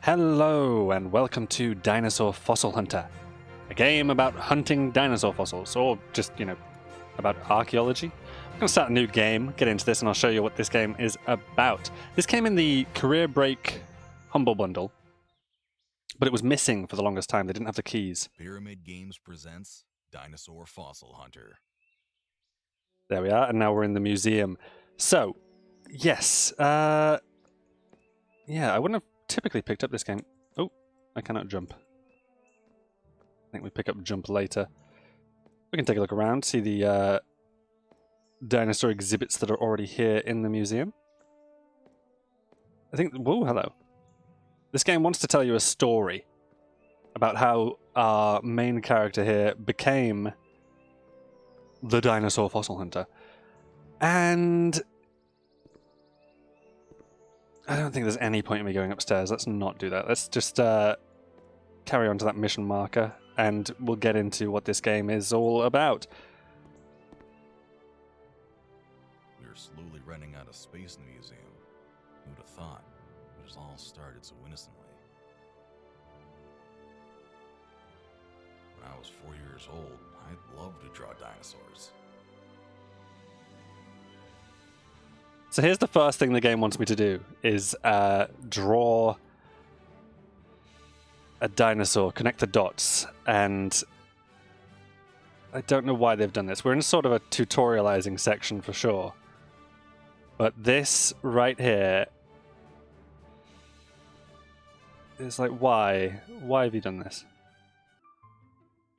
Hello and welcome to Dinosaur Fossil Hunter, a game about hunting dinosaur fossils, or just, about archaeology. I'm going to start a new game, get into this, and I'll show you what this game is about. This came in the Career Break Humble Bundle, but it was missing for the longest time. They didn't have the keys. Pyramid Games presents Dinosaur Fossil Hunter. There we are, and now we're in the museum. So, yes, yeah, I wouldn't have typically picked up this game. Oh, I cannot jump. I think we pick up jump later. We can take a look around, see the dinosaur exhibits that are already here in the museum. I think, whoa, hello. This game wants to tell you a story about how our main character here became the dinosaur fossil hunter. And I don't think there's any point in me going upstairs. Let's not do that. Let's just carry on to that mission marker, and we'll get into what this game is all about. We're slowly running out of space in the museum. Who'd have thought? It was all started so innocently. When I was 4 years old, I'd love to draw dinosaurs. So here's the first thing the game wants me to do, is draw a dinosaur, connect the dots, and I don't know why they've done this. We're in sort of a tutorializing section for sure. But this right here is like, why? Why have you done this?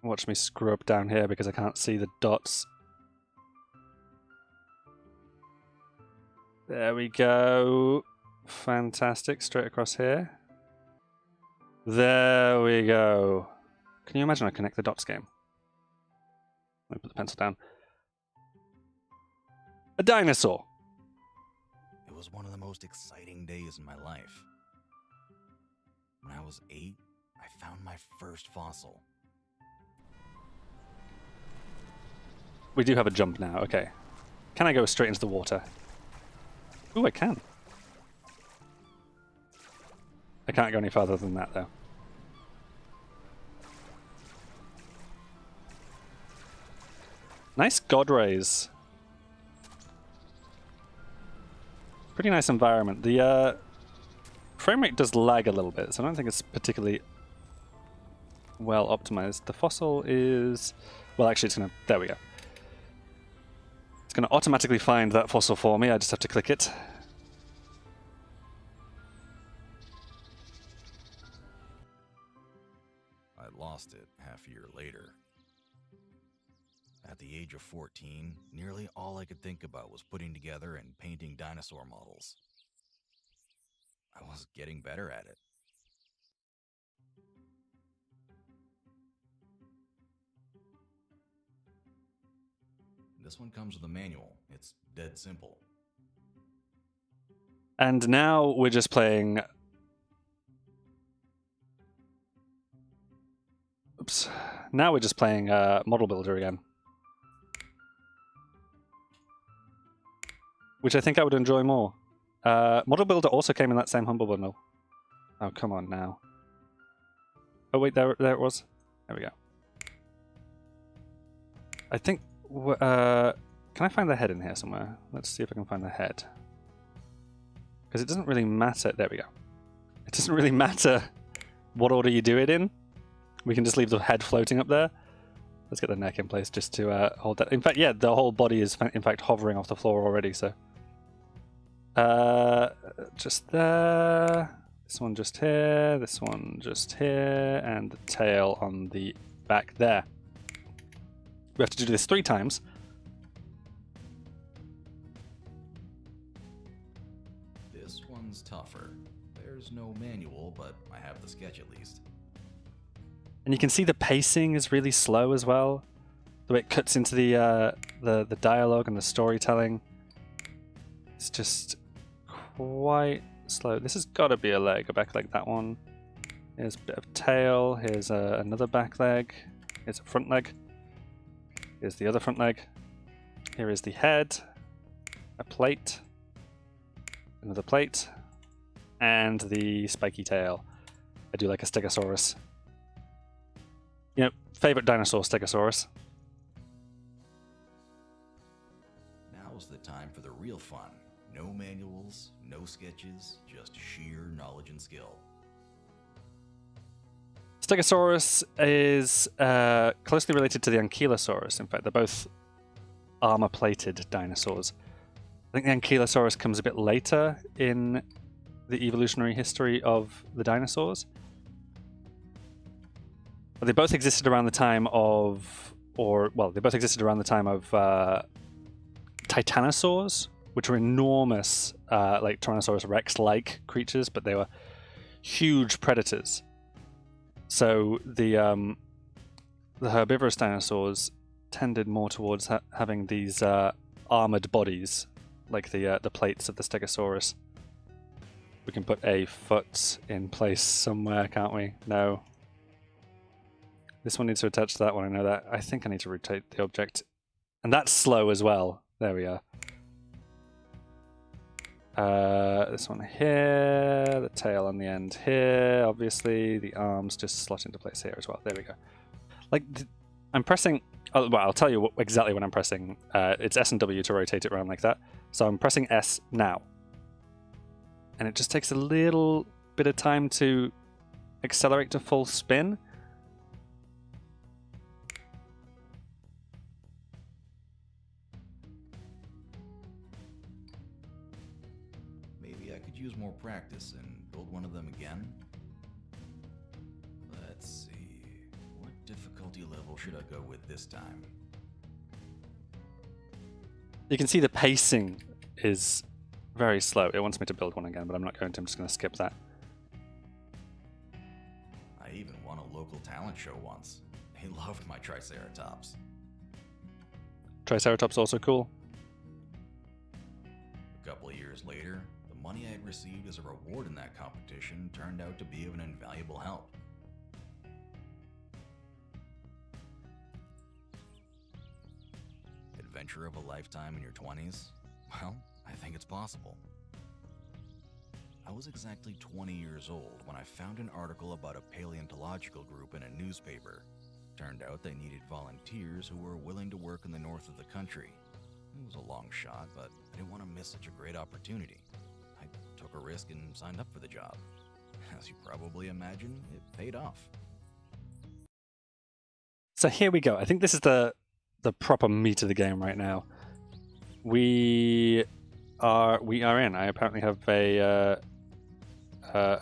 Watch me screw up down here because I can't see the dots. There we go. Fantastic. Straight across here. There we go. Can you imagine a connect the dots game? Let me put the pencil down. A dinosaur. It was one of the most exciting days in my life. When I was 8, I found my first fossil. We do have a jump now. Okay. Can I go straight into the water? Ooh, I can. I can't go any farther than that, though. Nice god rays. Pretty nice environment. The frame rate does lag a little bit, so I don't think it's particularly well optimized. The fossil is... well, actually, it's going to... there we go. It's going to automatically find that fossil for me. I just have to click it. I lost it half a year later. At the age of 14, nearly all I could think about was putting together and painting dinosaur models. I was getting better at it. This one comes with a manual. It's dead simple. And now we're just playing... oops. Now we're just playing Model Builder again. Which I think I would enjoy more. Model Builder also came in that same Humble Bundle. Oh, come on now. Oh wait, there it was. There we go. I think... can I find the head in here somewhere? Let's see if I can find the head. Because it doesn't really matter... there we go. It doesn't really matter what order you do it in. We can just leave the head floating up there. Let's get the neck in place just to hold that. In fact, yeah, the whole body is in fact hovering off the floor already, so... just there. This one just here. This one just here. And the tail on the back there. We have to do this 3 times. This one's tougher. There's no manual, but I have the sketch at least. And you can see the pacing is really slow as well. The way it cuts into the dialogue and the storytelling. It's just quite slow. This has got to be a leg, a back leg, that one. Here's a bit of tail. Here's another back leg. Here's a front leg. Here's the other front leg. Here is the head. A plate. Another plate. And the spiky tail. I do like a Stegosaurus. You know, favorite dinosaur, Stegosaurus. Now's the time for the real fun. No manuals, no sketches, just sheer knowledge and skill. Stegosaurus is closely related to the Ankylosaurus. In fact, they're both armor-plated dinosaurs. I think the Ankylosaurus comes a bit later in the evolutionary history of the dinosaurs. But they both existed around the time of, they both existed around the time of titanosaurs, which were enormous, like Tyrannosaurus Rex-like creatures, but they were huge predators. So the herbivorous dinosaurs tended more towards having these armored bodies, like the plates of the Stegosaurus. We can put a foot in place somewhere, can't we? No. This one needs to attach to that one. I know that. I think I need to rotate the object, and that's slow as well. There we are. This one here, the tail on the end here, obviously. The arms just slot into place here as well. There we go. Like, I'm pressing... Oh, well, I'll tell you exactly what I'm pressing. It's S and W to rotate it around like that. So I'm pressing S now. And it just takes a little bit of time to accelerate to full spin. Use more practice and build one of them again. Let's see. What difficulty level should I go with this time? You can see the pacing is very slow. It wants me to build one again, but I'm not going to. I'm just going to skip that. I even won a local talent show once. He loved my Triceratops. Triceratops also cool. A couple of years later, the money I had received as a reward in that competition turned out to be of an invaluable help. Adventure of a lifetime in your 20s? Well, I think it's possible. I was exactly 20 years old when I found an article about a paleontological group in a newspaper. Turned out they needed volunteers who were willing to work in the north of the country. It was a long shot, but I didn't want to miss such a great opportunity. I took a risk and signed up for the job. As you probably imagine, it paid off. So here we go. I think this is the proper meat of the game right now. We are in. I apparently have a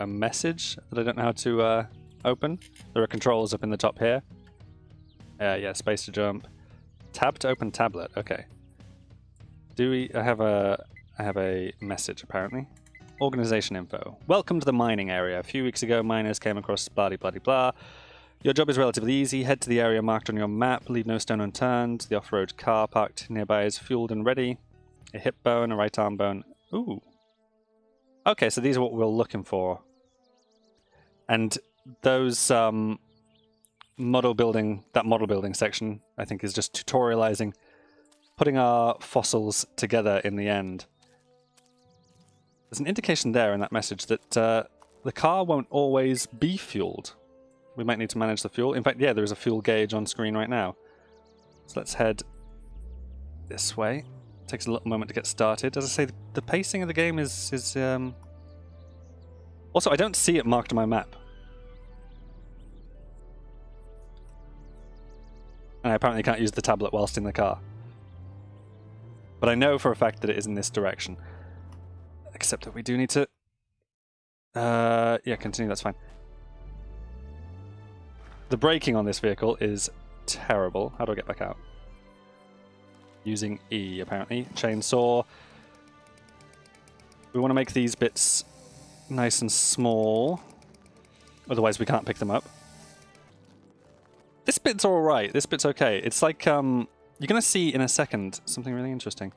message that I don't know how to open. There are controls up in the top here. Yeah, space to jump. Tab to open tablet. Okay. I have a message apparently. Organization info. Welcome to the mining area. A few weeks ago, miners came across blah blah blah. Your job is relatively easy. Head to the area marked on your map. Leave no stone unturned. The off-road car parked nearby is fueled and ready. A hip bone, a right arm bone. Ooh. Okay, so these are what we're looking for. And those model building section, I think, is just tutorializing, putting our fossils together in the end. There's an indication there in that message that the car won't always be fueled. We might need to manage the fuel. In fact, yeah, there is a fuel gauge on screen right now. So let's head this way. It takes a little moment to get started. As I say, the pacing of the game is also, I don't see it marked on my map. And I apparently can't use the tablet whilst in the car. But I know for a fact that it is in this direction. Except that we do need to... yeah, continue, that's fine. The braking on this vehicle is terrible. How do I get back out? Using E, apparently. Chainsaw. We want to make these bits nice and small. Otherwise we can't pick them up. This bit's alright. This bit's okay. It's like, you're going to see in a second something really interesting.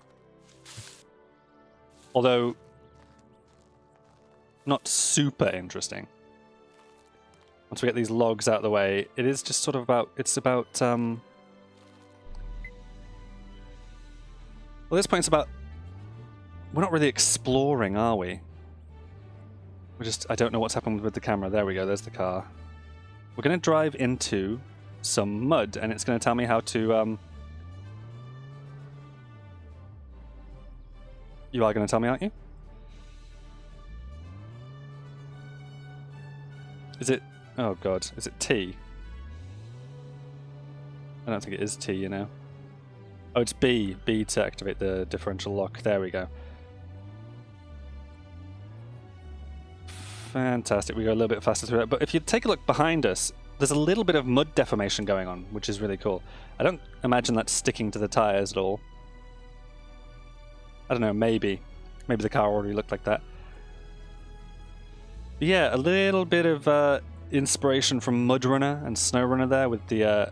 Although, not super interesting. Once we get these logs out of the way, it is just sort of about, it's about, well, at this point it's about, we're not really exploring, are we? I don't know what's happened with the camera. There we go, there's the car. We're going to drive into some mud, and it's going to tell me how to... You are going to tell me, aren't you? Is it... Oh god, is it T? I don't think it is T, you know. Oh, it's B. B to activate the differential lock. There we go. Fantastic. We go a little bit faster through it. But if you take a look behind us, there's a little bit of mud deformation going on, which is really cool. I don't imagine that's sticking to the tires at all. I don't know, maybe. Maybe the car already looked like that. But yeah, a little bit of inspiration from Mud Runner and Snow Runner there with the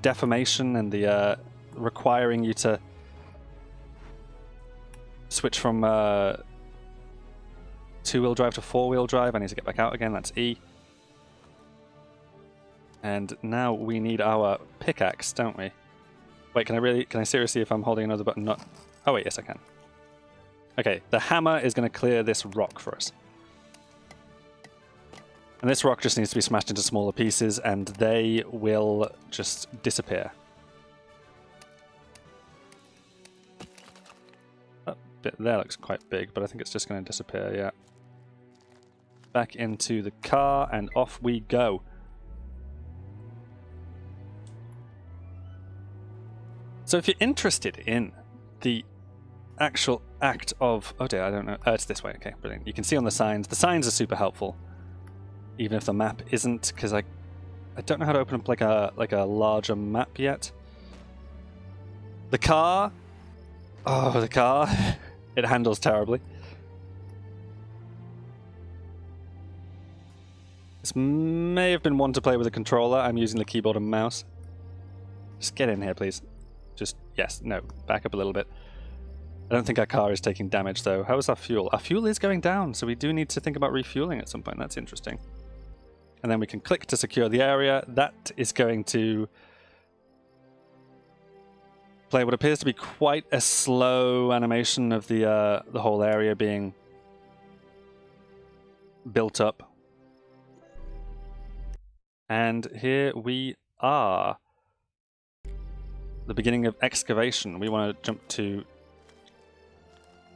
deformation and the requiring you to switch from two-wheel drive to four-wheel drive. I need to get back out again. That's E. And now we need our pickaxe, don't we? Wait, can I seriously, if I'm holding another button, not... Oh wait, yes I can. Okay, the hammer is going to clear this rock for us. And this rock just needs to be smashed into smaller pieces, and they will just disappear. That bit there looks quite big, but I think it's just going to disappear, yeah. Back into the car, and off we go. So if you're interested in the actual act of... Oh dear, I don't know. It's this way. Okay, brilliant. You can see on the signs. The signs are super helpful, even if the map isn't, because I don't know how to open up like a larger map yet. The car... Oh, the car. It handles terribly. This may have been one to play with a controller. I'm using the keyboard and mouse. Just get in here, please. Just, yes, no, back up a little bit. I don't think our car is taking damage, though. How is our fuel? Our fuel is going down, so we do need to think about refueling at some point. That's interesting. And then we can click to secure the area. That is going to play what appears to be quite a slow animation of the whole area being built up. And here we are. The beginning of excavation. We want to jump to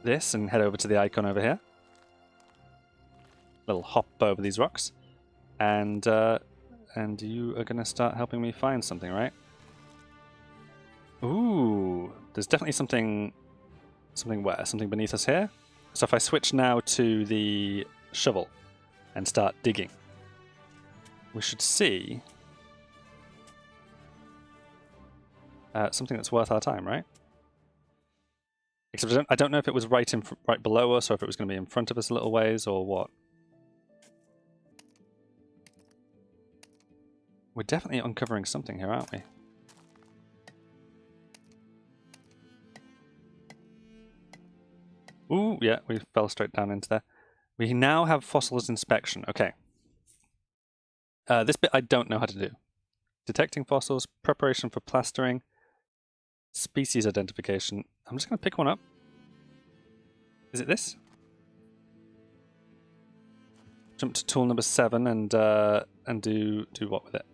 this and head over to the icon over here. Little hop over these rocks. And you are going to start helping me find something, right? Ooh, there's definitely something where? Something beneath us here? So if I switch now to the shovel and start digging, we should see something that's worth our time, right? Except I don't know if it was right below us, or if it was going to be in front of us a little ways, or what. We're definitely uncovering something here, aren't we? Ooh, yeah, we fell straight down into there. We now have fossils inspection. Okay. This bit I don't know how to do. Detecting fossils, preparation for plastering, species identification. I'm just going to pick one up. Is it this? Jump to tool number 7 and do what with it?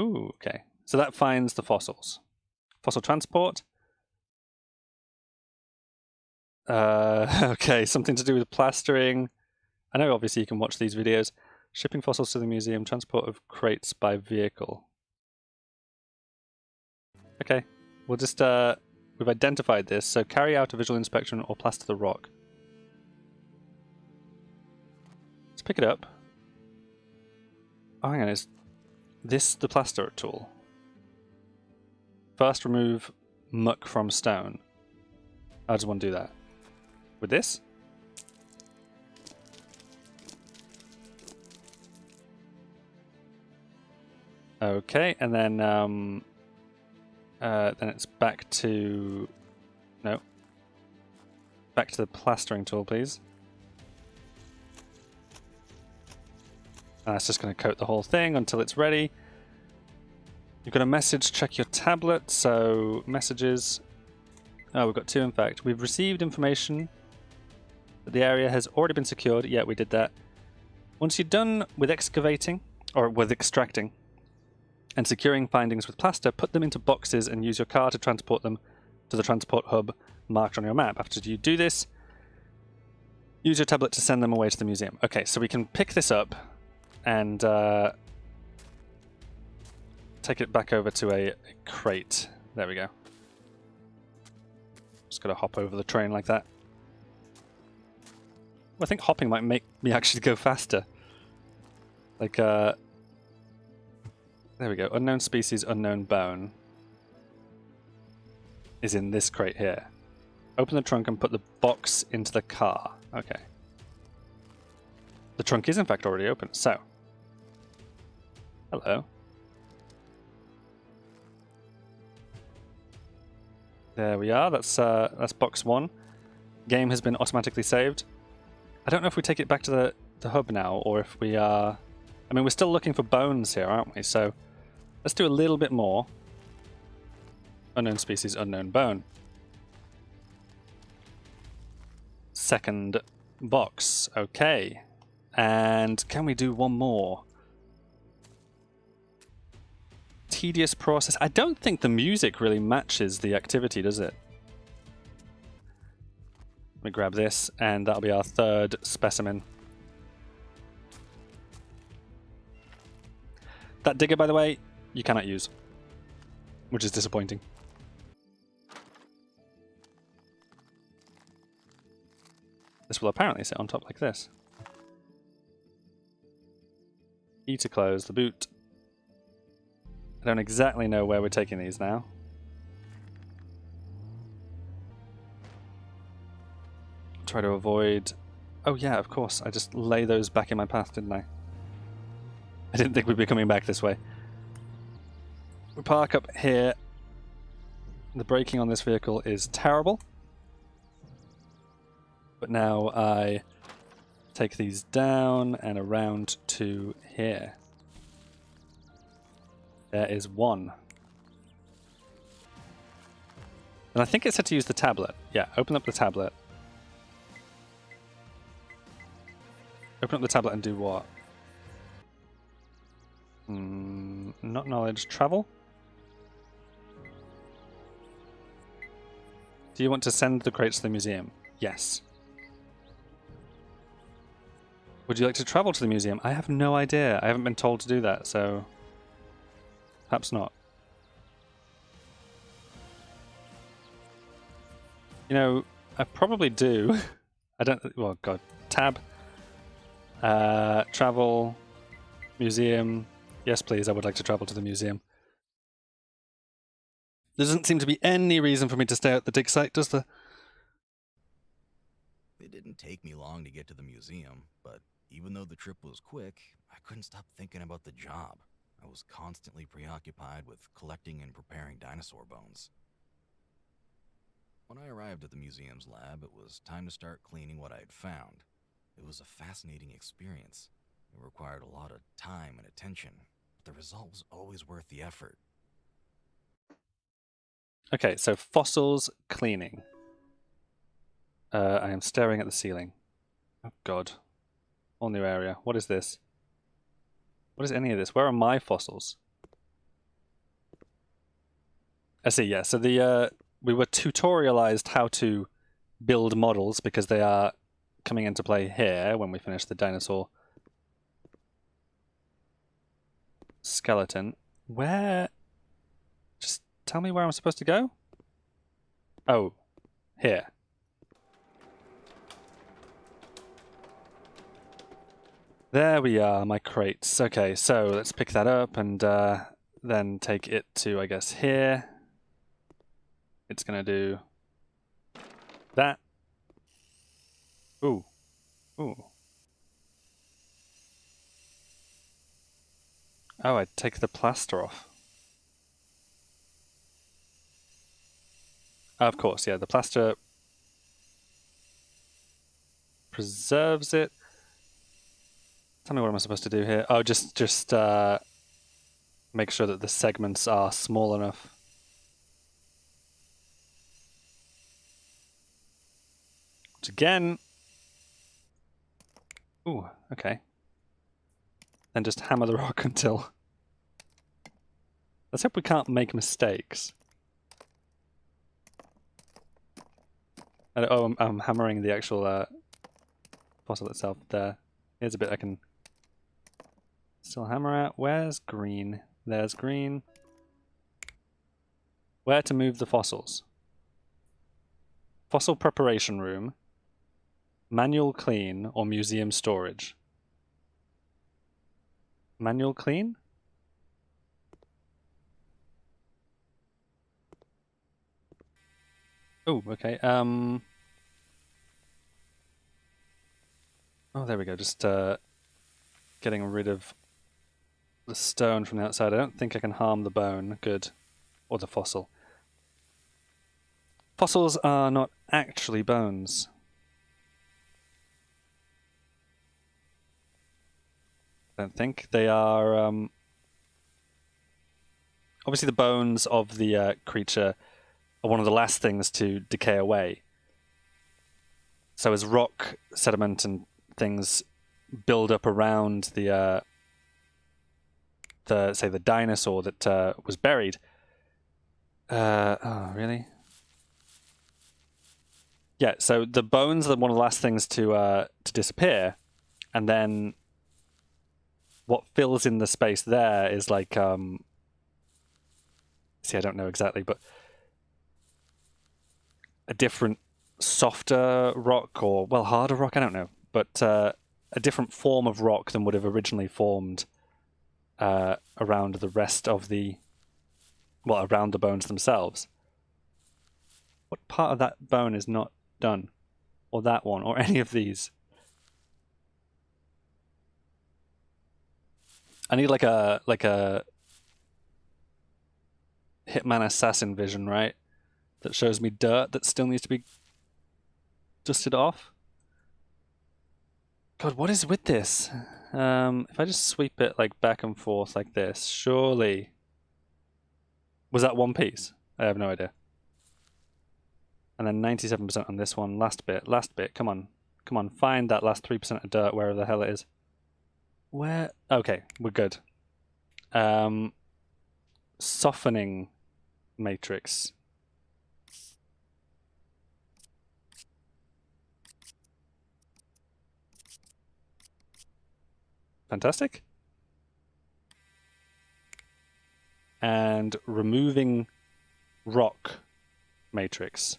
Ooh, okay. So that finds the fossils. Fossil transport. Okay, something to do with plastering. I know obviously you can watch these videos. Shipping fossils to the museum, transport of crates by vehicle. Okay, we'll just, we've identified this, so carry out a visual inspection or plaster the rock. Let's pick it up. Oh, hang on, is this the plaster tool? First remove muck from stone. How does one do that? With this? Okay, and then it's back to... No. Back to the plastering tool, please. And that's just going to coat the whole thing until it's ready. You've got a message, check your tablet, so messages... Oh, we've got 2 in fact. We've received information The area has already been secured. Yeah, we did that. Once you're done with excavating, or with extracting, and securing findings with plaster, put them into boxes and use your car to transport them to the transport hub marked on your map. After you do this, use your tablet to send them away to the museum. Okay, so we can pick this up and take it back over to a crate. There we go. Just gotta hop over the train like that. Well, I think hopping might make me actually go faster. Like, there we go. Unknown species, unknown bone is in this crate here. Open the trunk and put the box into the car. Okay. The trunk is in fact already open, so. Hello. There we are, that's box 1. Game has been automatically saved. I don't know if we take it back to the hub now, or if we are... I mean, we're still looking for bones here, aren't we? So, let's do a little bit more. Unknown species, unknown bone. Second box. Okay. And can we do one more? Tedious process. I don't think the music really matches the activity, does it? Let me grab this, and that'll be our third specimen. That digger, by the way, you cannot use, which is disappointing. This will apparently sit on top like this. E to close the boot. I don't exactly know where we're taking these now. Try to avoid... Oh yeah, of course. I just lay those back in my path, didn't I? I didn't think we'd be coming back this way. We park up here. The braking on this vehicle is terrible. But now I take these down and around to here. There is one. And I think it said to use the tablet. Yeah, open up the tablet. Open up the tablet and do what? Not knowledge. Travel? Do you want to send the crates to the museum? Yes. Would you like to travel to the museum? I have no idea. I haven't been told to do that, so... Perhaps not. You know, I probably do. I don't... Well, God. Tab. Travel. Museum. Yes, please. I would like to travel to the museum. There doesn't seem to be any reason for me to stay at the dig site, does there? It didn't take me long to get to the museum, but even though the trip was quick, I couldn't stop thinking about the job. I was constantly preoccupied with collecting and preparing dinosaur bones. When I arrived at the museum's lab, it was time to start cleaning what I had found. It was a fascinating experience. It required a lot of time and attention, but the result was always worth the effort. Okay, so fossils cleaning. I am staring at the ceiling. Oh god. Whole new area. What is this? What is any of this? Where are my fossils? I see, yeah. So the we were tutorialized how to build models because they are coming into play here when we finish the dinosaur skeleton. Where? Just tell me where I'm supposed to go? Oh, here. There we are, my crates. Okay, so let's pick that up and then take it to, I guess, here. It's gonna do that. Ooh. Ooh. Oh, I take the plaster off. Of course, yeah, the plaster preserves it. Tell me what I'm supposed to do here. Oh, just make sure that the segments are small enough. Which again Ooh, okay. Then just hammer the rock until... Let's hope we can't make mistakes. Oh, I'm hammering the actual fossil itself there. Here's a bit I can still hammer at. Where's green? There's green. Where to move the fossils? Fossil preparation room, manual clean, or museum storage? Manual clean? Oh, okay. Oh, there we go. Just getting rid of the stone from the outside. I don't think I can harm the bone. Good. Or the fossil. Fossils are not actually bones. I don't think. They are... obviously the bones of the creature are one of the last things to decay away. So as rock, sediment, and things build up around the say the dinosaur that was buried. Oh, really? Yeah. So the bones are one of the last things to disappear, and then what fills in the space there is like see, I don't know exactly, but a different softer rock or, well, harder rock, I don't know, but a different form of rock than would have originally formed around the rest of the, well, around the bones themselves. What part of that bone is not done? Or that one, or any of these? I need like a Hitman assassin vision, right? That shows me dirt that still needs to be dusted off. God, what is with this? If I just sweep it like back and forth like this, surely... Was that one piece? I have no idea. And then 97% on this one. Last bit, come on. Come on, find that last 3% of dirt wherever the hell it is. Where? Okay, we're good. Softening matrix. Fantastic. And removing rock matrix.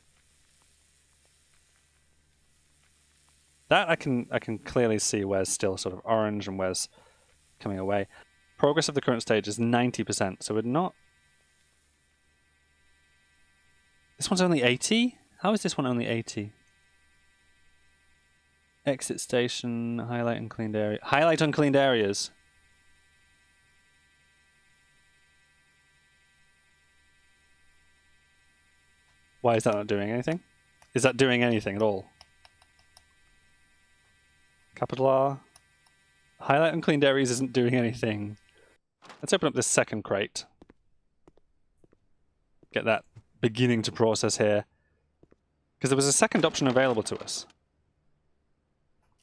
That I can clearly see where's still sort of orange and where's coming away. Progress of the current stage is 90%, so we're not... This one's only 80? How is this one only 80? Exit station, highlight uncleaned area. Highlight uncleaned areas. Why is that not doing anything? Is that doing anything at all? Capital R. Highlight uncleaned areas isn't doing anything. Let's open up this second crate. Get that beginning to process here. Because there was a second option available to us.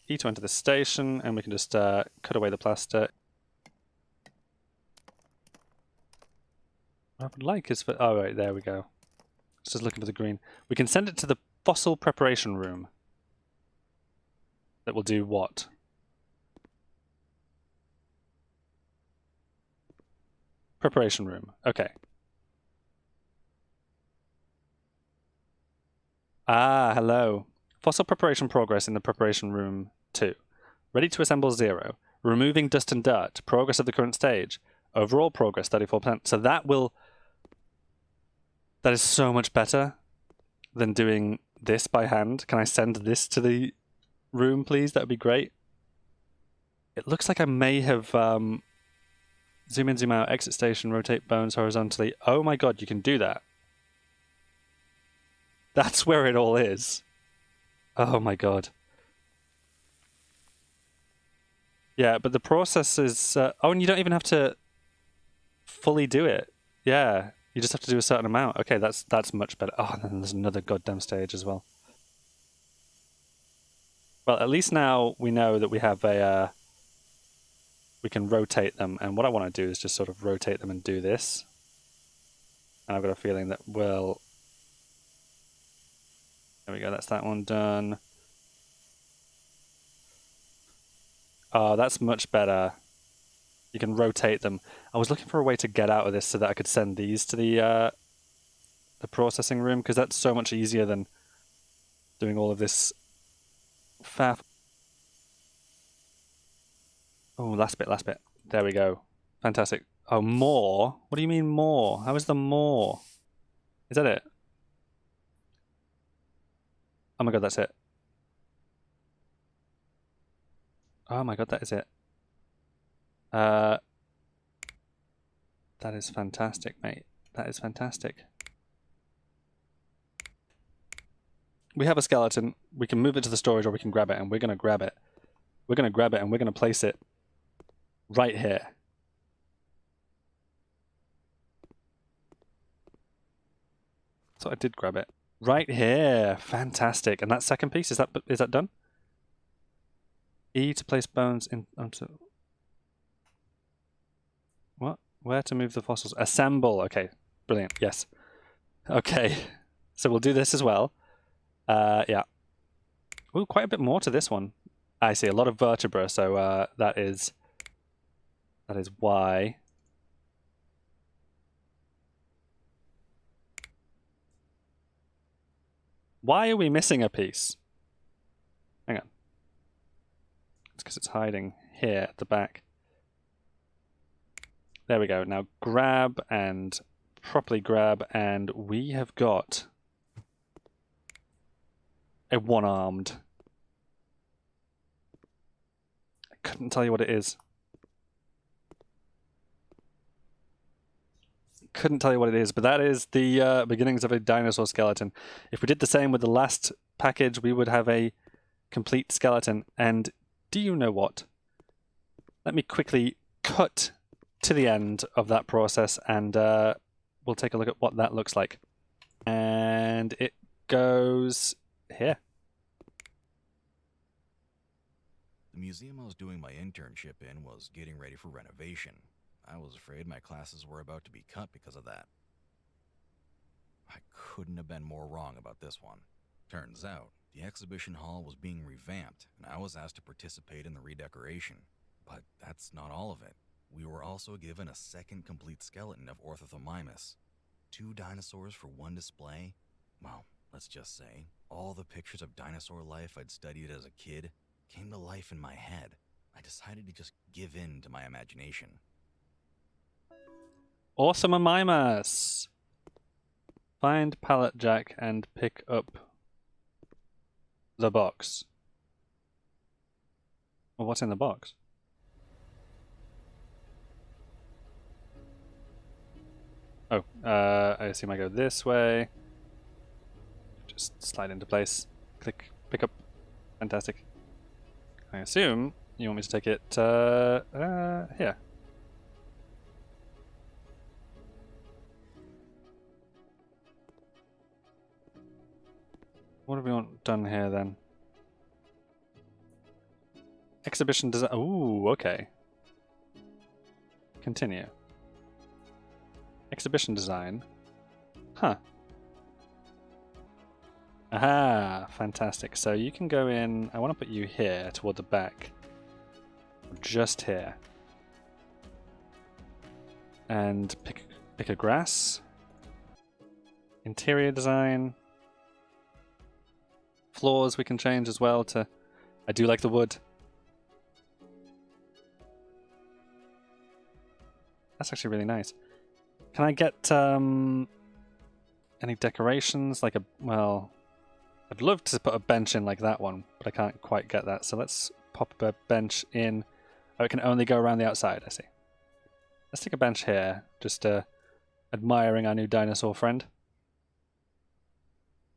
E to enter the station, and we can just cut away the plaster. What I would like is for... Oh, right, there we go. Just looking for the green. We can send it to the fossil preparation room. That will do what? Preparation room. Okay. Ah, hello. Fossil preparation progress in the preparation room 2. Ready to assemble 0. Removing dust and dirt. Progress of the current stage. Overall progress 34%. So that will... That is so much better than doing this by hand. Can I send this to the room, please? That would be great. It looks like I may have... zoom in, zoom out, exit station, rotate bones horizontally. Oh my god, you can do that. That's where it all is. Oh my god. Yeah, but the process is... oh, and you don't even have to fully do it. Yeah, you just have to do a certain amount. Okay, that's much better. Oh, and then there's another goddamn stage as well. Well, at least now we know that we have a... we can rotate them, and what I want to do is just sort of rotate them and do this. And I've got a feeling that we'll... There we go, that's that one done. Oh, that's much better. You can rotate them. I was looking for a way to get out of this so that I could send these to the processing room, because that's so much easier than doing all of this faff. Oh, last bit, last bit. There we go. Fantastic. Oh, more? What do you mean more? How is there more? Is that it? Oh my god, that's it. Oh my god, that is it. That is fantastic, mate. That is fantastic. We have a skeleton. We can move it to the storage, or we can grab it, and we're going to grab it. We're going to grab it, and we're going to place it right here. So I did grab it. Right here. Fantastic. And that second piece, is that done? E to place bones in onto... What? Where to move the fossils? Assemble. Okay. Brilliant. Yes. Okay. So we'll do this as well. Yeah. Ooh, quite a bit more to this one. I see a lot of vertebra, so that is why. Why are we missing a piece? Hang on. It's because it's hiding here at the back. There we go. Now grab and properly grab, and we have got a one-armed. I couldn't tell you what it is. Couldn't tell you what it is, but that is the beginnings of a dinosaur skeleton. If we did the same with the last package, we would have a complete skeleton. And do you know what? Let me quickly cut to the end of that process, and we'll take a look at what that looks like. And it goes here. The museum I was doing my internship in was getting ready for renovation. I was afraid my classes were about to be cut because of that. I couldn't have been more wrong about this one. Turns out, the exhibition hall was being revamped, and I was asked to participate in the redecoration. But that's not all of it. We were also given a second complete skeleton of Orthothomimus. 2 dinosaurs for one display? Well, let's just say, all the pictures of dinosaur life I'd studied as a kid came to life in my head. I decided to just give in to my imagination. Orthothomimus! Find pallet jack and pick up the box. Well, what's in the box? Oh, I assume I go this way. Just slide into place. Click, pick up. Fantastic. I assume you want me to take it here. What have we want done here then? Exhibition design. Ooh, okay. Continue. Exhibition design. Huh. Aha, fantastic. So you can go in. I want to put you here toward the back. Just here. And pick a grass. Interior design. Floors we can change as well to... I do like the wood. That's actually really nice. Can I get any decorations? Like a... Well, I'd love to put a bench in like that one, but I can't quite get that. So let's pop a bench in. Oh, it can only go around the outside, I see. Let's take a bench here, just admiring our new dinosaur friend.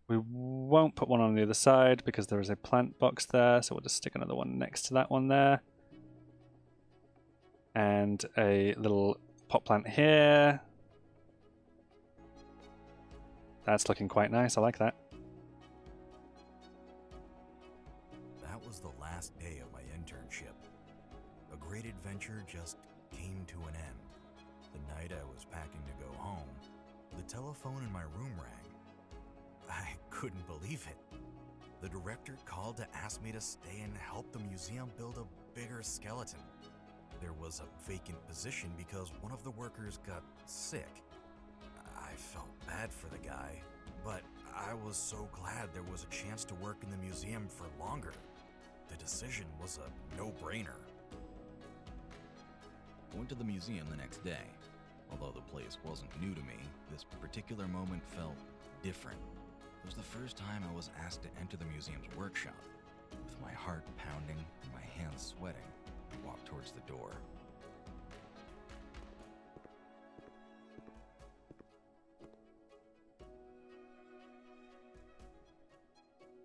We won't put one on the other side because there is a plant box there, so we'll just stick another one next to that one there. And a little pot plant here. That's looking quite nice, I like that. That was the internship. A great adventure just came to an end. The night I was packing to go home, the telephone in my room rang. I couldn't believe it. The director called to ask me to stay and help the museum build a bigger skeleton. There was a vacant position because one of the workers got sick. I felt bad for the guy, but I was so glad there was a chance to work in the museum for longer. The decision was a no-brainer. I went to the museum the next day. Although the place wasn't new to me, this particular moment felt different. It was the first time I was asked to enter the museum's workshop. With my heart pounding and my hands sweating, I walked towards the door.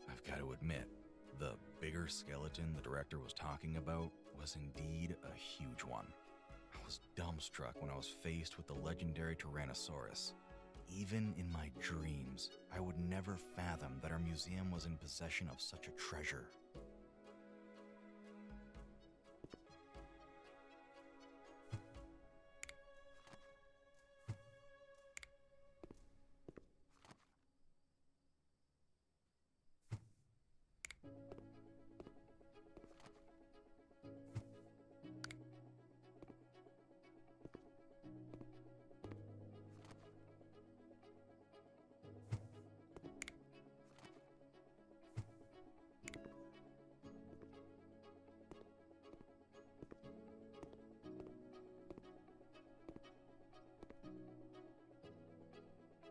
I've got to admit, the bigger skeleton the director was talking about was indeed a huge one. I was dumbstruck when I was faced with the legendary Tyrannosaurus. Even in my dreams, I would never fathom that our museum was in possession of such a treasure.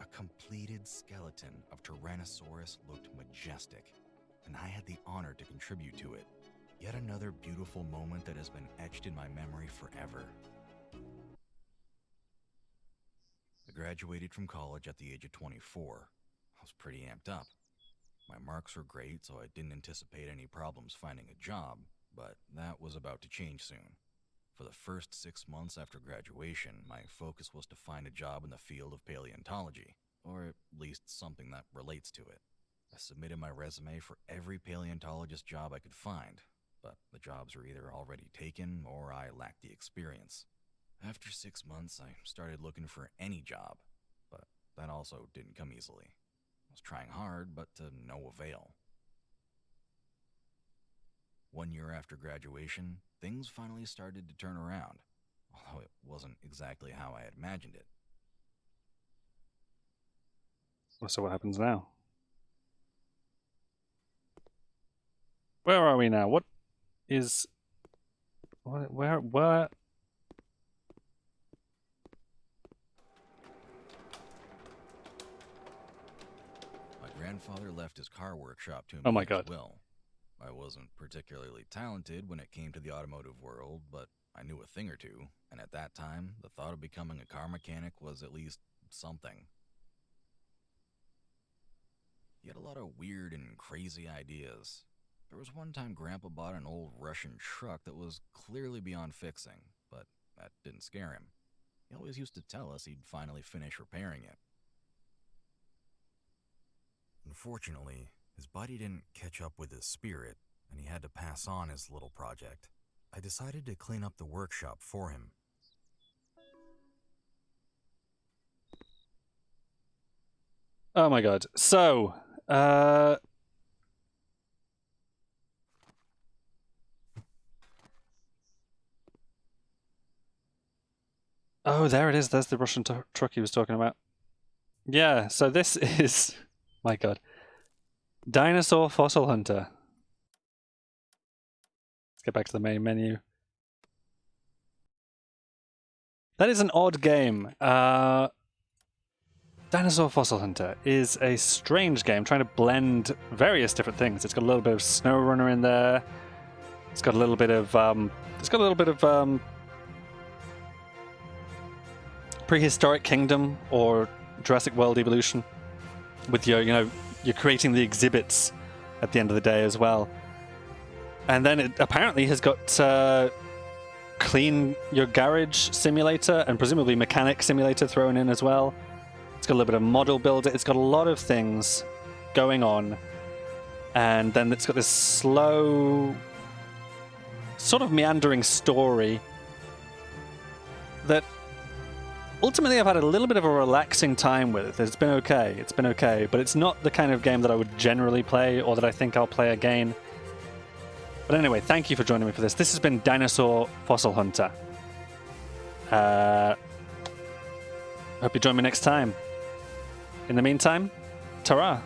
A completed skeleton of Tyrannosaurus looked majestic, and I had the honor to contribute to it. Yet another beautiful moment that has been etched in my memory forever. I graduated from college at the age of 24. I was pretty amped up. My marks were great, so I didn't anticipate any problems finding a job, but that was about to change soon. For the first 6 months after graduation, my focus was to find a job in the field of paleontology, or at least something that relates to it. I submitted my resume for every paleontologist job I could find, but the jobs were either already taken or I lacked the experience. After 6 months, I started looking for any job, but that also didn't come easily. I was trying hard, but to no avail. 1 year after graduation, things finally started to turn around, although it wasn't exactly how I had imagined it. So what happens now? Where are we now? What is... Where... My grandfather left his car workshop to me Oh my as God. well. I wasn't particularly talented when it came to the automotive world, but I knew a thing or two, and at that time, the thought of becoming a car mechanic was at least something. He had a lot of weird and crazy ideas. There was one time Grandpa bought an old Russian truck that was clearly beyond fixing, but that didn't scare him. He always used to tell us he'd finally finish repairing it. Unfortunately, his body didn't catch up with his spirit, and he had to pass on his little project. I decided to clean up the workshop for him. Oh my God. So, oh, there it is. There's the Russian truck he was talking about. Yeah, so this is... My God. Dinosaur Fossil Hunter. Let's get back to the main menu. That is an odd game. Dinosaur Fossil Hunter is a strange game trying to blend various different things. It's got a little bit of SnowRunner in there. It's got a little bit of Prehistoric Kingdom or Jurassic World Evolution. With your, you're creating the exhibits at the end of the day as well. And then it apparently has got Clean Your Garage Simulator and presumably Mechanic Simulator thrown in as well. It's got a little bit of Model Builder. It's got a lot of things going on. And then it's got this slow sort of meandering story that ultimately I've had a little bit of a relaxing time with. It's been okay. It's been okay. But it's not the kind of game that I would generally play or that I think I'll play again. But anyway, thank you for joining me for this. This has been Dinosaur Fossil Hunter. Hope you join me next time. In the meantime, ta-ra!